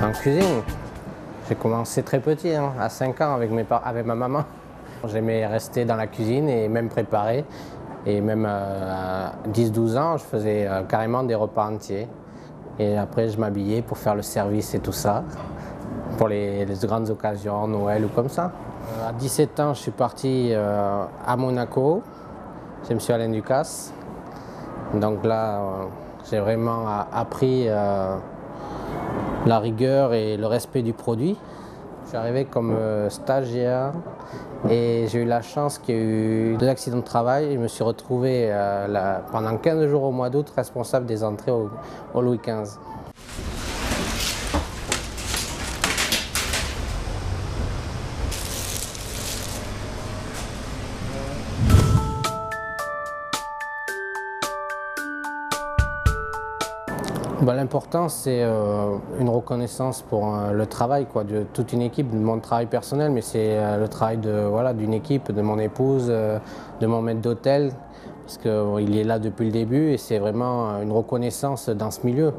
En cuisine, j'ai commencé très petit, hein, à 5 ans avec ma maman. J'aimais rester dans la cuisine et même préparer. Et même à 10-12 ans, je faisais carrément des repas entiers. Et après, je m'habillais pour faire le service et tout ça, pour les grandes occasions, Noël ou comme ça. À 17 ans, je suis parti à Monaco, chez M. Alain Ducasse. Donc là, j'ai vraiment appris la rigueur et le respect du produit. Je suis arrivé comme stagiaire et j'ai eu la chance qu'il y ait eu 2 accidents de travail. Je me suis retrouvé pendant 15 jours au mois d'août responsable des entrées au Louis XV. L'important, c'est une reconnaissance pour le travail de toute une équipe, de mon travail personnel, mais c'est le travail d'une équipe, de mon épouse, de mon maître d'hôtel, parce qu'il est là depuis le début et c'est vraiment une reconnaissance dans ce milieu.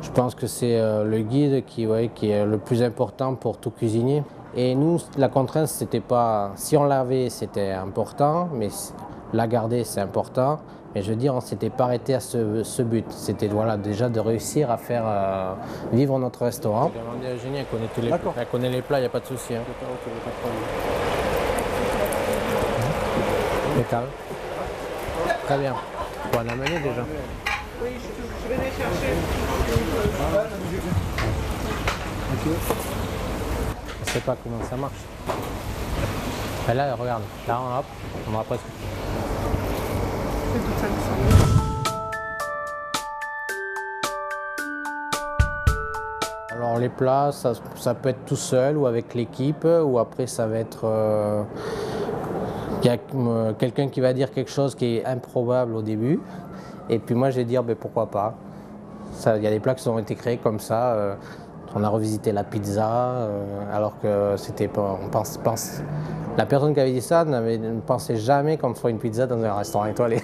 Je pense que c'est le guide qui est le plus important pour tout cuisinier. Et nous, la contrainte, c'était pas... Si on l'avait, c'était important, mais la garder, c'est important. Mais je veux dire, on ne s'était pas arrêté à ce but. C'était déjà de réussir à faire vivre notre restaurant. J'ai demandé à Eugénie, elle connaît les plats, il n'y a pas de souci. Hein. Impeccable. Très bien. On va l'amener déjà. Oui, je vais les chercher. Je ne sais pas comment ça marche. Et là, regarde. Là, on va presque. C'est tout ça que ça. Alors les plats, ça peut être tout seul ou avec l'équipe, ou après ça va être quelqu'un qui va dire quelque chose qui est improbable au début, et puis moi je vais dire pourquoi pas. Il y a des plats qui ont été créés comme ça. On a revisité la pizza, alors que c'était pas. La personne qui avait dit ça ne pensait jamais qu'on ferait une pizza dans un restaurant étoilé.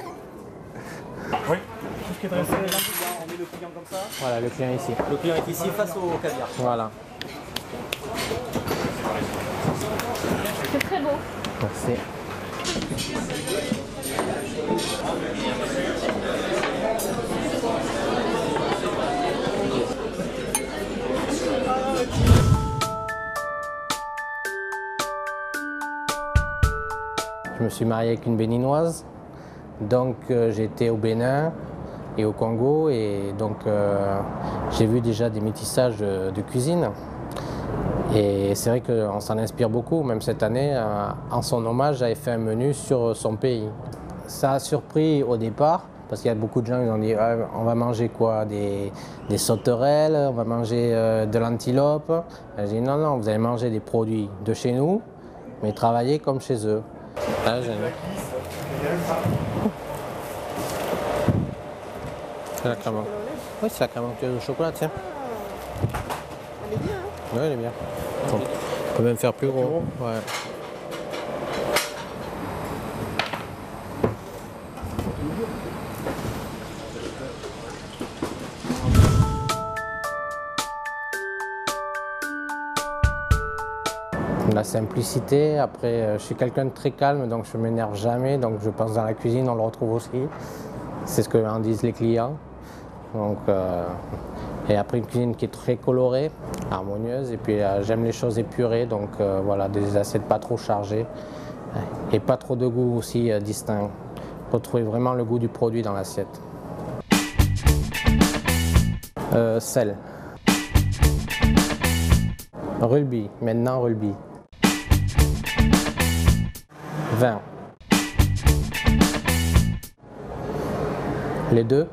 Oui, tout ce qui est dressé là, on met le client comme ça. Voilà, le client ici. Le client est ici face au caviar. Voilà. C'est très beau. Merci. Je me suis marié avec une béninoise, donc j'étais au Bénin et au Congo, et donc j'ai vu déjà des métissages de cuisine. Et c'est vrai qu'on s'en inspire beaucoup, même cette année, en son hommage, j'avais fait un menu sur son pays. Ça a surpris au départ, parce qu'il y a beaucoup de gens qui ont dit on va manger quoi, des sauterelles, on va manger de l'antilope. J'ai dit non, vous allez manger des produits de chez nous, mais travailler comme chez eux. Ah, c'est la crème. Oui, c'est la crème au chocolat, tiens. Elle est bien, hein? Oui, elle est bien. On peut même faire plus gros. Ouais. La simplicité, après je suis quelqu'un de très calme, donc je ne m'énerve jamais, donc je pense dans la cuisine on le retrouve aussi. C'est ce que en disent les clients. Donc, et après une cuisine qui est très colorée, harmonieuse, et puis j'aime les choses épurées, donc voilà, des assiettes pas trop chargées et pas trop de goût aussi distinct. Retrouver vraiment le goût du produit dans l'assiette. Sel. Rulbi, maintenant rulbi. Vin. Les deux.